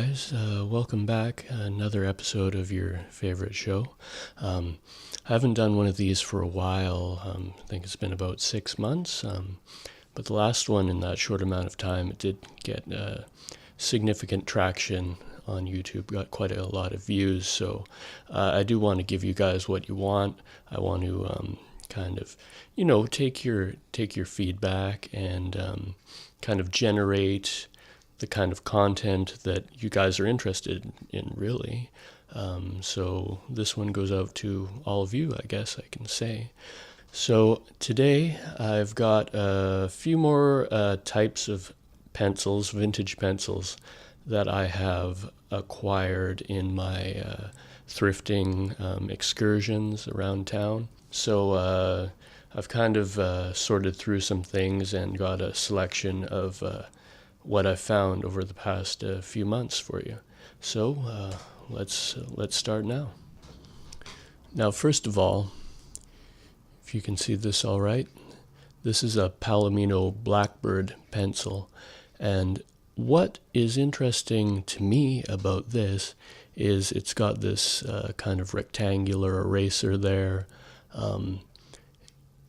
guys, welcome back. Another episode of your favorite show. I haven't done one of these for a while. I think it's been about 6 months. But the last one in that short amount of time, it did get significant traction on YouTube, got quite a lot of views. So I do want to give you guys what you want. I want to kind of, take your feedback and kind of generate the kind of content that you guys are interested in, really. So this one goes out to all of you, I guess I can say. So today I've got a few more types of pencils, vintage pencils, that I have acquired in my thrifting excursions around town. So I've kind of sorted through some things and got a selection of what I've found over the past few months for you. So let's start now. Now, first of all, if you can see this all right, this is a Palomino Blackbird pencil, and what is interesting to me about this is it's got this kind of rectangular eraser there.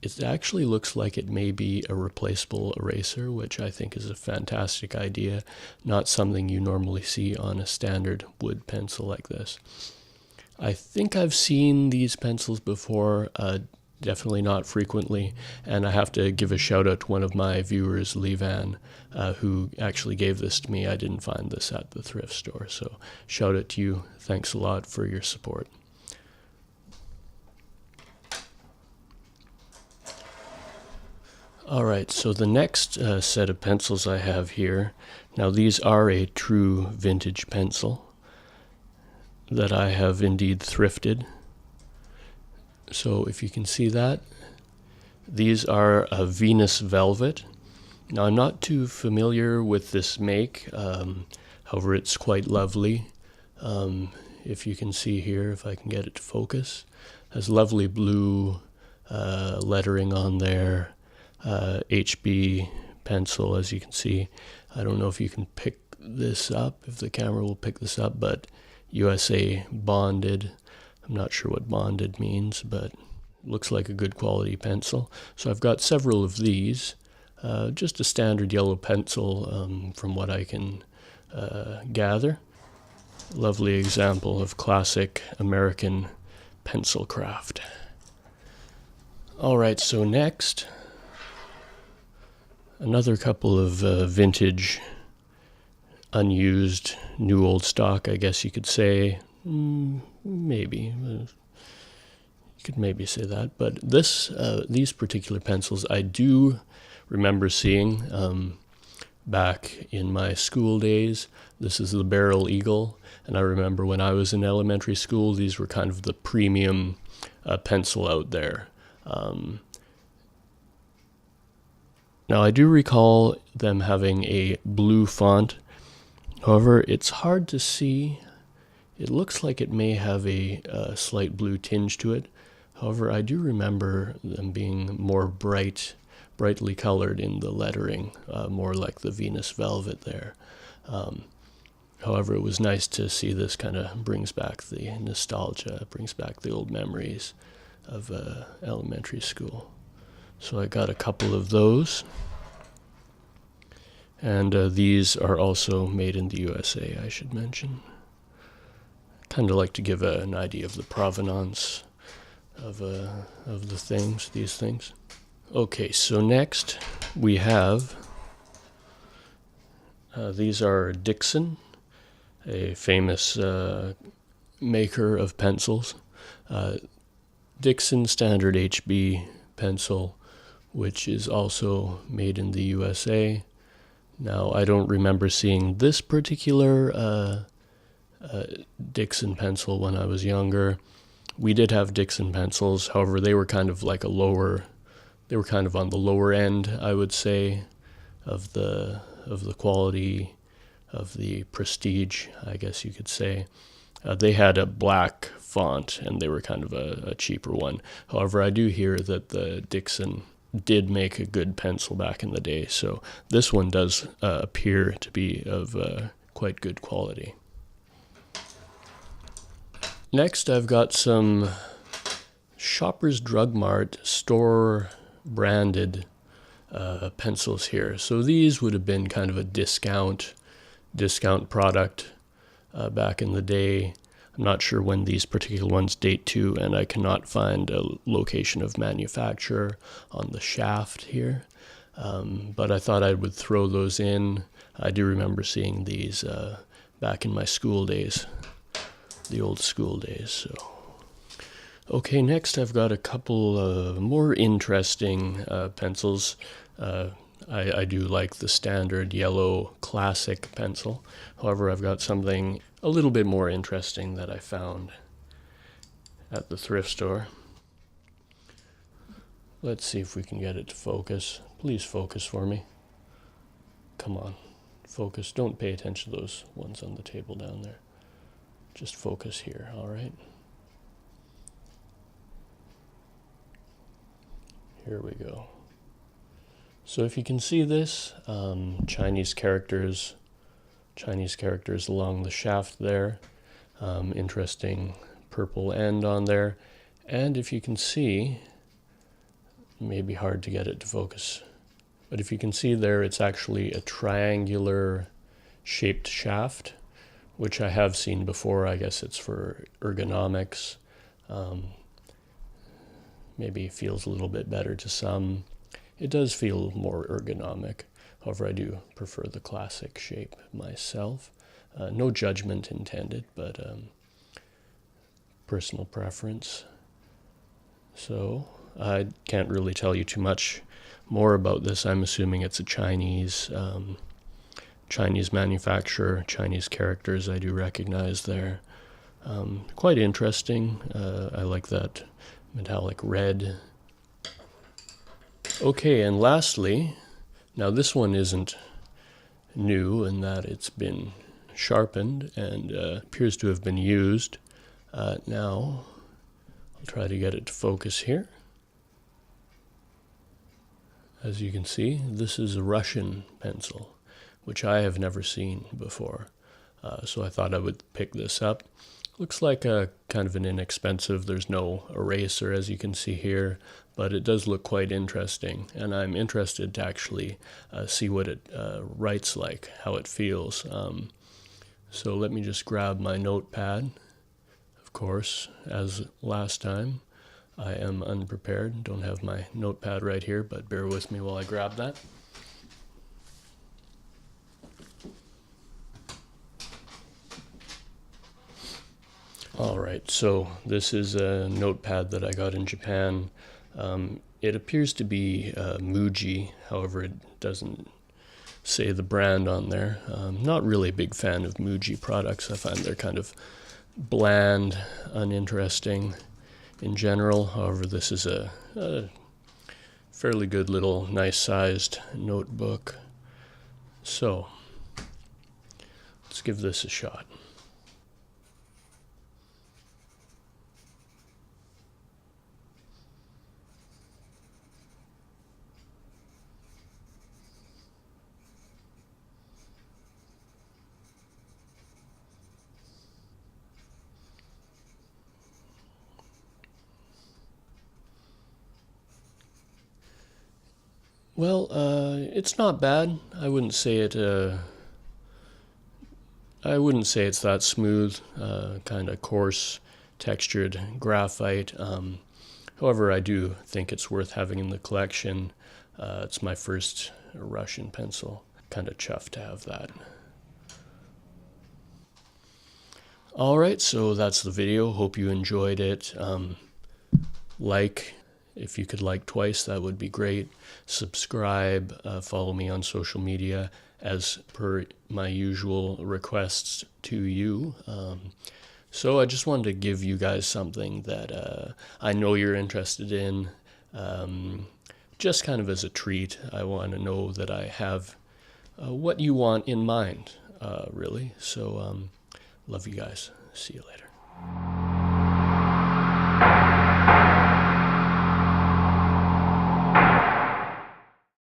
It actually looks like it may be a replaceable eraser, which I think is a fantastic idea, not something you normally see on a standard wood pencil like this. I think I've seen these pencils before, definitely not frequently, and I have to give a shout out to one of my viewers, Levan, who actually gave this to me. I didn't find this at the thrift store, so shout out to you. Thanks a lot for your support. All right, so the next set of pencils I have here, now these are a true vintage pencil that I have indeed thrifted. So if you can see that, these are a Venus Velvet. Now I'm not too familiar with this make, however it's quite lovely. If you can see here, if I can get it to focus, has lovely blue lettering on there. HB pencil, as you can see. I don't know if you can pick this up, if the camera will pick this up, but USA bonded. I'm not sure what bonded means, but looks like a good quality pencil. So I've got several of these, just a standard yellow pencil from what I can gather. Lovely example of classic American pencil craft. All right, so next, another couple of vintage, unused, new old stock, I guess you could say. Maybe. You could maybe say that. But these particular pencils I do remember seeing back in my school days. This is the Berol Eagle, and I remember when I was in elementary school, these were kind of the premium pencil out there. Now, I do recall them having a blue font. However, it's hard to see. It looks like it may have a slight blue tinge to it. However, I do remember them being more brightly colored in the lettering, more like the Venus Velvet there. However, it was nice to see this kind of brings back the nostalgia, brings back the old memories of elementary school. So I got a couple of those. And these are also made in the USA, I should mention. Kind of like to give an idea of the provenance of these things. Okay, so next we have, these are Dixon, a famous maker of pencils. Dixon Standard HB pencil, which is also made in the USA. Now, I don't remember seeing this particular Dixon pencil when I was younger. We did have Dixon pencils, however, they were kind of like they were kind of on the lower end, I would say, of the quality, of the prestige, I guess you could say. They had a black font, and they were kind of a cheaper one. However, I do hear that the Dixon did make a good pencil back in the day, so this one does appear to be of quite good quality. Next, I've got some Shoppers Drug Mart store branded pencils here. So these would have been kind of a discount product back in the day. I'm not sure when these particular ones date to, and I cannot find a location of manufacture on the shaft here. But I thought I would throw those in. I do remember seeing these back in my school days, the old school days. So, okay, next I've got a couple more interesting pencils. I do like the standard yellow classic pencil. However, I've got something a little bit more interesting that I found at the thrift store. Let's see if we can get it to focus. Please focus for me. Come on, focus. Don't pay attention to those ones on the table down there. Just focus here, all right? Here we go. So if you can see this, Chinese characters along the shaft there, interesting purple end on there, and if you can see, it may be hard to get it to focus, but if you can see there, it's actually a triangular shaped shaft, which I have seen before. I guess it's for ergonomics. Maybe it feels a little bit better to some. It does feel more ergonomic. However, I do prefer the classic shape myself. No judgment intended, but personal preference. So I can't really tell you too much more about this. I'm assuming it's a Chinese manufacturer, Chinese characters I do recognize there. Quite interesting. I like that metallic red. Okay, and lastly, now this one isn't new in that it's been sharpened and appears to have been used. Now, I'll try to get it to focus here. As you can see, this is a Russian pencil, which I have never seen before. So I thought I would pick this up. Looks like a kind of an inexpensive, there's no eraser as you can see here, but it does look quite interesting, and I'm interested to actually see what it writes like, how it feels. So let me just grab my notepad. Of course, as last time, I am unprepared, don't have my notepad right here, but bear with me while I grab that. All right, so this is a notepad that I got in Japan. It appears to be Muji, however it doesn't say the brand on there. Not really a big fan of Muji products. I find they're kind of bland, uninteresting in general. However, this is a fairly good little nice sized notebook. So let's give this a shot. Well, it's not bad. I wouldn't say it. I wouldn't say it's that smooth, kind of coarse, textured graphite. However, I do think it's worth having in the collection. It's my first Russian pencil. Kind of chuffed to have that. All right, so that's the video. Hope you enjoyed it. If you could like twice, that would be great. Subscribe, follow me on social media as per my usual requests to you. So I just wanted to give you guys something that I know you're interested in, just kind of as a treat. I want to know that I have what you want in mind, really. So love you guys. See you later.